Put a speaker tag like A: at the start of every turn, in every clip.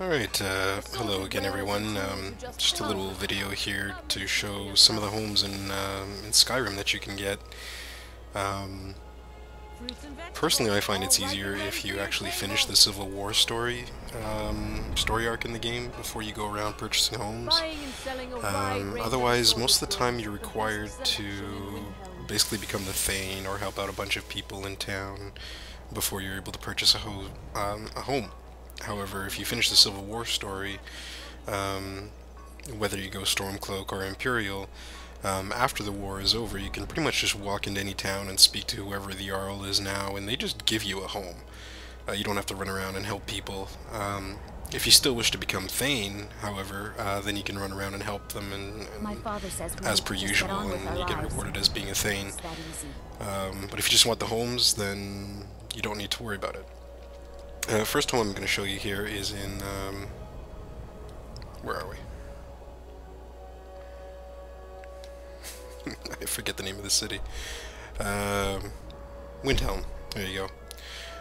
A: Alright, hello again everyone. Just a little video here to show some of the homes in Skyrim that you can get. Um, Personally, I find it's easier if you actually finish the Civil War story arc in the game before you go around purchasing homes. Otherwise, most of the time you're required to basically become the Thane or help out a bunch of people in town before you're able to purchase a home. However, if you finish the Civil War story, whether you go Stormcloak or Imperial, after the war is over, you can pretty much just walk into any town and speak to whoever the Jarl is now, and they just give you a home. You don't have to run around and help people. If you still wish to become Thane, however, then you can run around and help them, and as per usual, and you get rewarded as being a Thane. But if you just want the homes, then you don't need to worry about it. First home I'm going to show you here is in, where are we? I forget the name of the city. Windhelm, there you go.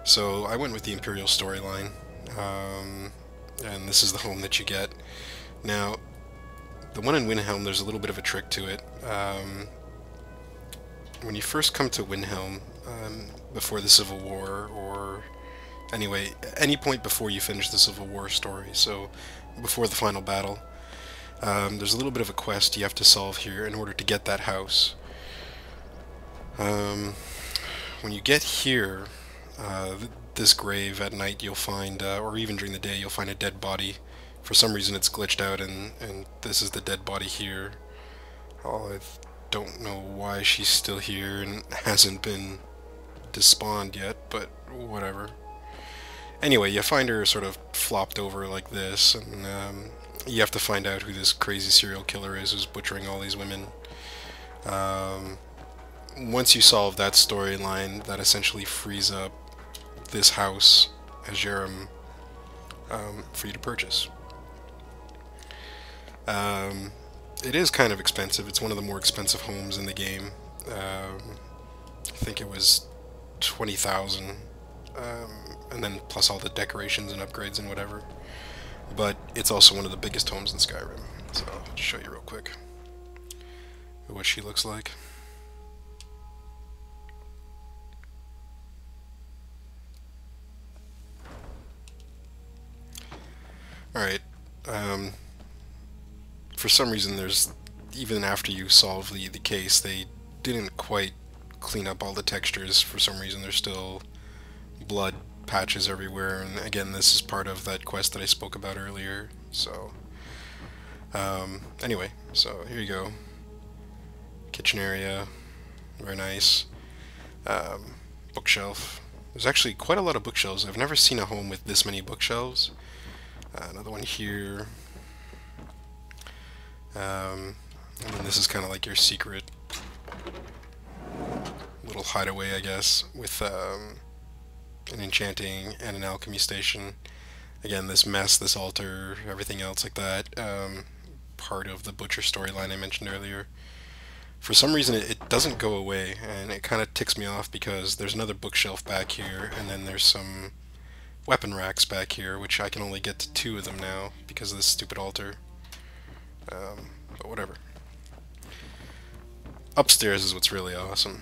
A: So I went with the Imperial storyline, and this is the home that you get. Now, the one in Windhelm, there's a little bit of a trick to it. When you first come to Windhelm, before the Civil War, or anyway, any point before you finish the Civil War story, so before the final battle, there's a little bit of a quest you have to solve here in order to get that house. When you get here, this grave at night you'll find, or even during the day, you'll find a dead body. For some reason it's glitched out, and this is the dead body here. Oh, I don't know why she's still here and hasn't been despawned yet, but whatever. Anyway, you find her sort of flopped over like this, and you have to find out who this crazy serial killer is who's butchering all these women. Once you solve that storyline, that essentially frees up this house as Yagami for you to purchase. It is kind of expensive. It's one of the more expensive homes in the game. I think it was 20,000. And then plus all the decorations and upgrades and whatever. But it's also one of the biggest homes in Skyrim. So I'll just show you real quick what she looks like. Alright, for some reason even after you solve the case, they didn't quite clean up all the textures. For some reason there's still blood patches everywhere, and again, this is part of that quest that I spoke about earlier. So anyway, so here you go. Kitchen area, very nice. Bookshelf. There's actually quite a lot of bookshelves. I've never seen a home with this many bookshelves. Another one here. And then this is kind of like your secret little hideaway, I guess, with an enchanting and an alchemy station. Again, this mess, this altar, everything else like that, part of the butcher storyline I mentioned earlier. For some reason it doesn't go away, and it kind of ticks me off because there's another bookshelf back here, and then there's some weapon racks back here, which I can only get to 2 of them now because of this stupid altar. But whatever. Upstairs is what's really awesome.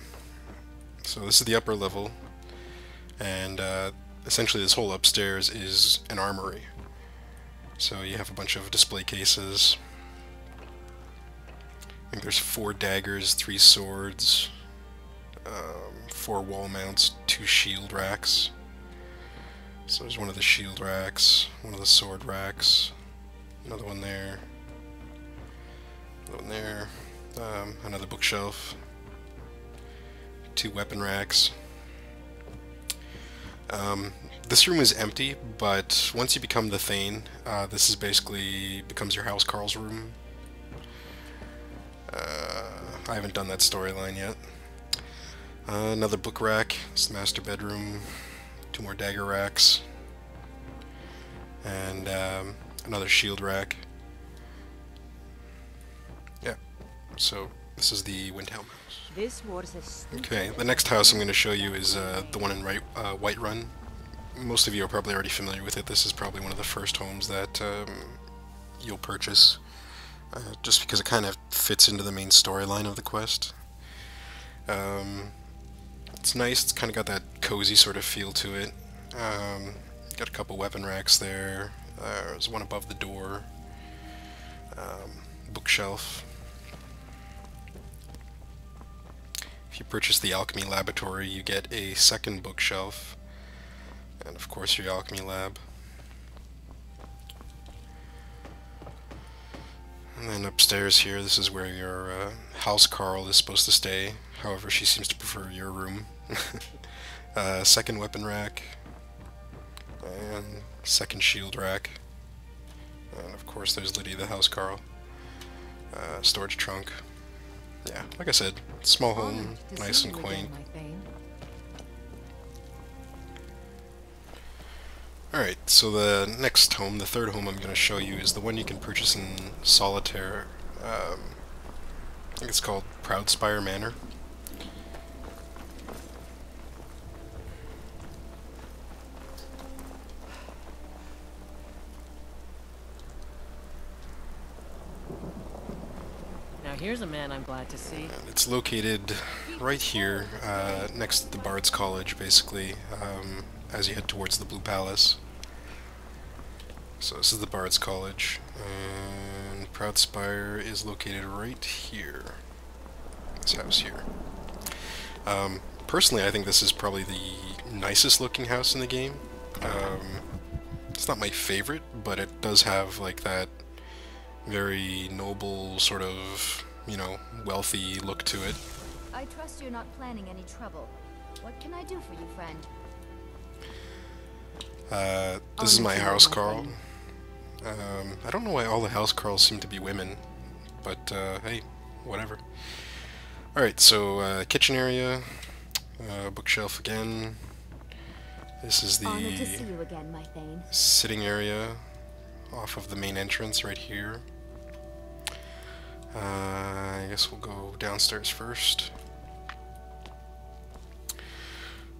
A: So this is the upper level, and essentially this whole upstairs is an armory. So you have a bunch of display cases. I think there's 4 daggers, 3 swords, 4 wall mounts, 2 shield racks. So there's one of the shield racks, one of the sword racks, another one there, another one there, another bookshelf, 2 weapon racks. This room is empty, but once you become the Thane, this is basically becomes your housecarl's room. I haven't done that storyline yet. Another book rack. It's the master bedroom. 2 more dagger racks. And another shield rack. Yeah. So this is the Windhelm house. Okay, the next house I'm going to show you is the one in Whiterun. most of you are probably already familiar with it. This is probably one of the first homes that you'll purchase, just because it kind of fits into the main storyline of the quest. It's nice, it's kind of got that cozy sort of feel to it. Got a couple weapon racks there. There's one above the door. Bookshelf. If you purchase the alchemy laboratory, you get a second bookshelf, and of course your alchemy lab. And then upstairs here, this is where your house Carl is supposed to stay. However, she seems to prefer your room. Second weapon rack, and second shield rack, and of course there's Lydia the house Carl. Storage trunk. Yeah, like I said, small home, nice and quaint. Alright, so the next home, the third home I'm going to show you, is the one you can purchase in Solitaire. I think it's called Proudspire Manor.
B: Here's a man I'm glad to see.
A: And it's located right here, next to the Bard's College, basically, as you head towards the Blue Palace. So this is the Bard's College, and Proudspire is located right here. This house here. Personally, I think this is probably the nicest looking house in the game. It's not my favorite, but it does have like that very noble sort of, you know, wealthy look to it.
C: I trust you're not planning any trouble. What can I do for you, friend?
A: This is my house Carl. I don't know why all the house Carls seem to be women, but hey, whatever. Alright, so kitchen area, bookshelf again. This is the
C: Honored to see you again, my Thane.
A: Sitting area off of the main entrance right here. I guess we'll go downstairs first.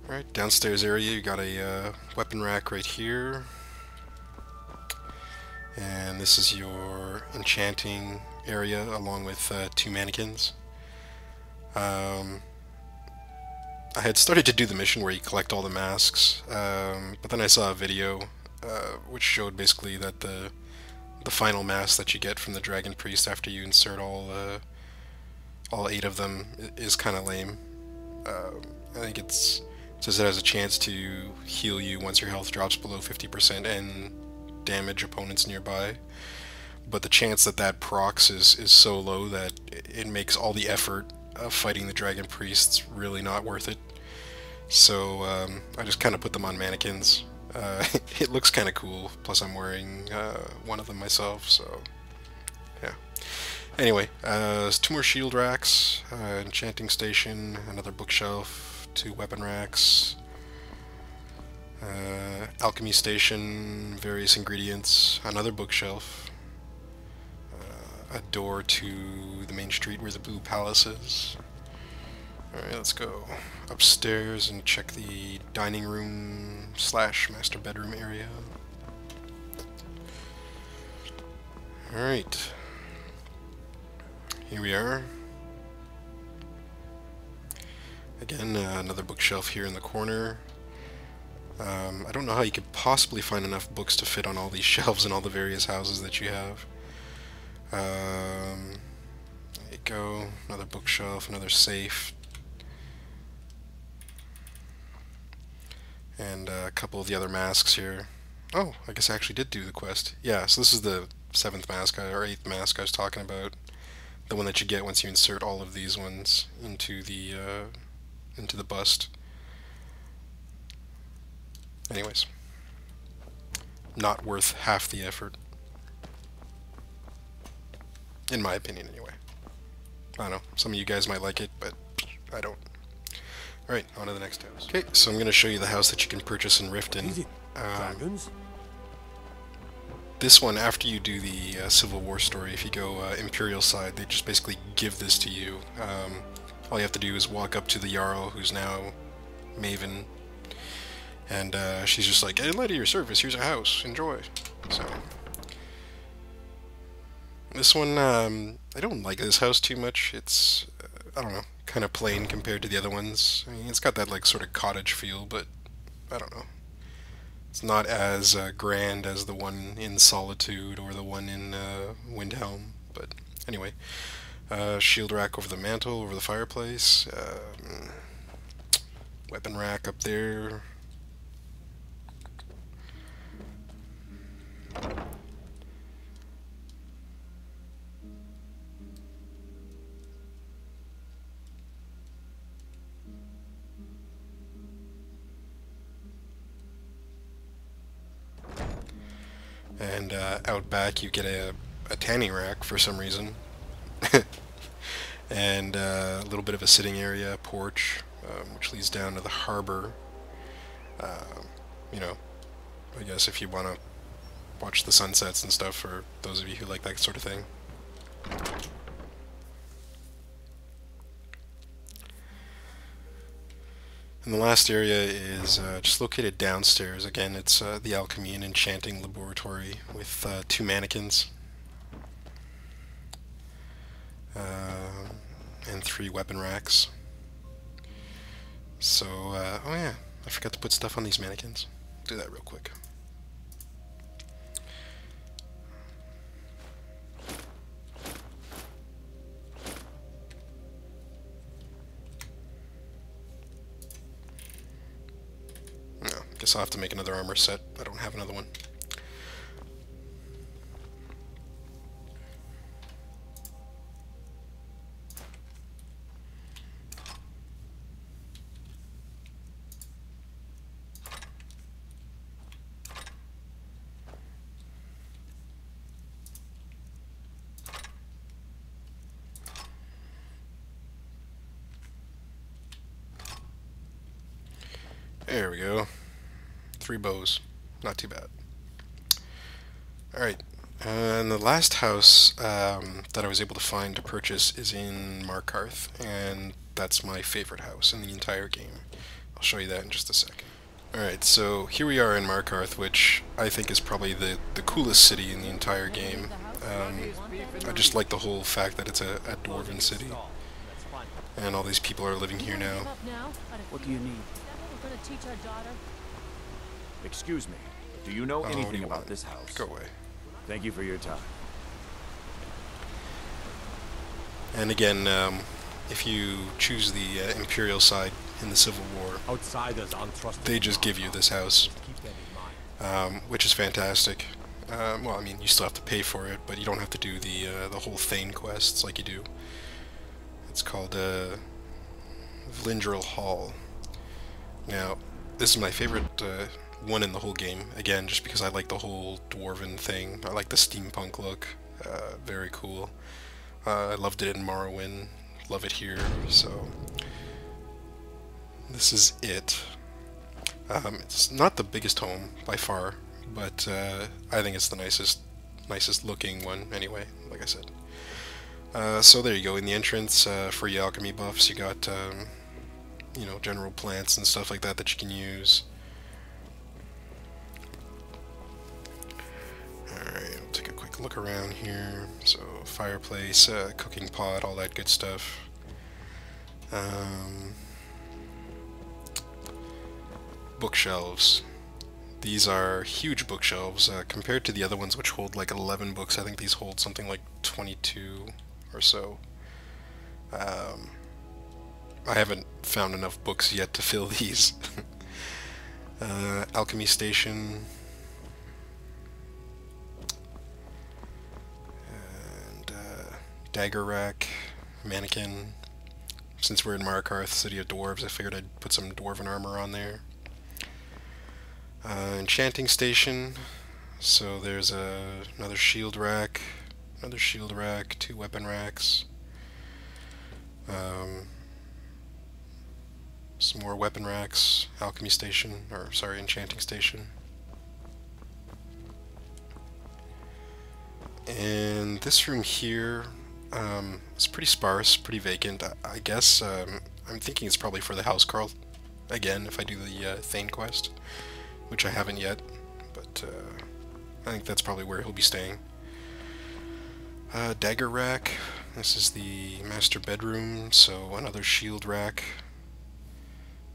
A: Alright, downstairs area, you got a weapon rack right here. And this is your enchanting area along with two mannequins. I had started to do the mission where you collect all the masks, but then I saw a video which showed basically that the final mask that you get from the Dragon Priest after you insert all 8 of them is kind of lame. I think it says it has a chance to heal you once your health drops below 50% and damage opponents nearby, but the chance that that procs is so low that it makes all the effort of fighting the Dragon Priests really not worth it. So I just kind of put them on mannequins. It looks kind of cool, plus I'm wearing one of them myself, so yeah. Anyway, there's 2 more shield racks, enchanting station, another bookshelf, 2 weapon racks, alchemy station, various ingredients, another bookshelf, a door to the main street where the Blue Palace is. Alright, let's go upstairs and check the dining room / master bedroom area. Alright. Here we are. Again, another bookshelf here in the corner. I don't know how you could possibly find enough books to fit on all these shelves in all the various houses that you have. There you go. Another bookshelf, another safe. And a couple of the other masks here. Oh, I guess I actually did do the quest. Yeah, so this is the 7th mask, or 8th mask I was talking about. The one that you get once you insert all of these ones into the bust. Anyways. Not worth half the effort. In my opinion, anyway. I don't know, some of you guys might like it, but I don't. Alright, on to the next house. Okay, so I'm going to show you the house that you can purchase in Riften. This one, after you do the Civil War story, if you go Imperial side, they just basically give this to you. All you have to do is walk up to the Jarl, who's now Maven, And she's just like, "Hey, lady, your service. Here's a house. Enjoy." So this one, I don't like this house too much. It's, I don't know, kind of plain compared to the other ones. I mean, it's got that like sort of cottage feel, but I don't know. It's not as grand as the one in Solitude or the one in Windhelm. But anyway, shield rack over the mantle, over the fireplace. Weapon rack up there. And out back you get a tanning rack for some reason. And a little bit of a sitting area, porch, which leads down to the harbor. You know, I guess if you want to watch the sunsets and stuff, for those of you who like that sort of thing. And the last area is just located downstairs. Again, it's the Alchemy and Enchanting Laboratory with 2 mannequins. And 3 weapon racks. So, oh yeah, I forgot to put stuff on these mannequins. Do that real quick. No, guess I'll have to make another armor set. I don't have another one. There we go. 3 bows. Not too bad. Alright. And the last house that I was able to find to purchase is in Markarth, and that's my favorite house in the entire game. I'll show you that in just a second. Alright, so here we are in Markarth, which I think is probably the coolest city in the entire game. I just like the whole fact that it's a dwarven city, and all these people are living here now.
D: What do you need?
C: We're gonna teach our daughter.
D: Excuse me. Do you know
A: What do
D: anything
A: you
D: about
A: want?
D: this house?
A: Go away.
D: Thank you for your time.
A: And again, if you choose the Imperial side in the Civil War,
E: Outsiders aren't trusted.
A: they just give you this house,
E: Keep that in mind.
A: which is fantastic. Well, I mean, you still have to pay for it, but you don't have to do the whole Thane quests like you do. It's called Vlindrel Hall. Now, this is my favorite one in the whole game, again, just because I like the whole dwarven thing. I like the steampunk look. Very cool. I loved it in Morrowind. Love it here, so this is it. It's not the biggest home by far, but I think it's the nicest looking one anyway, like I said. So there you go. In the entrance, for your alchemy buffs, you got you know, general plants and stuff like that that you can use. Alright, I'll take a quick look around here. So, fireplace, cooking pot, all that good stuff. Bookshelves. These are huge bookshelves compared to the other ones, which hold like 11 books. I think these hold something like 22 or so. I haven't found enough books yet to fill these. Alchemy station. And dagger rack, mannequin. Since we're in Markarth, City of Dwarves, I figured I'd put some dwarven armor on there. Enchanting station. So there's another shield rack, 2 weapon racks. Some more weapon racks, alchemy station, or sorry, enchanting station. And this room here, it's pretty sparse, pretty vacant. I guess I'm thinking it's probably for the housecarl, again if I do the Thane quest, which I haven't yet, but I think that's probably where he'll be staying. Dagger rack. This is the master bedroom, so another shield rack.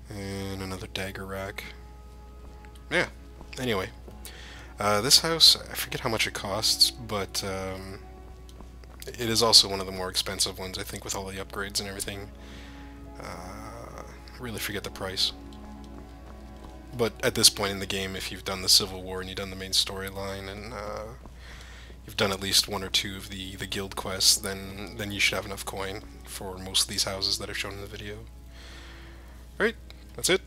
A: And another dagger rack. Yeah, anyway. This house, I forget how much it costs, but it is also one of the more expensive ones, I think, with all the upgrades and everything. I really forget the price. But at this point in the game, if you've done the Civil War and you've done the main storyline and you've done at least one or two of the guild quests, then you should have enough coin for most of these houses that are shown in the video. Alright, that's it.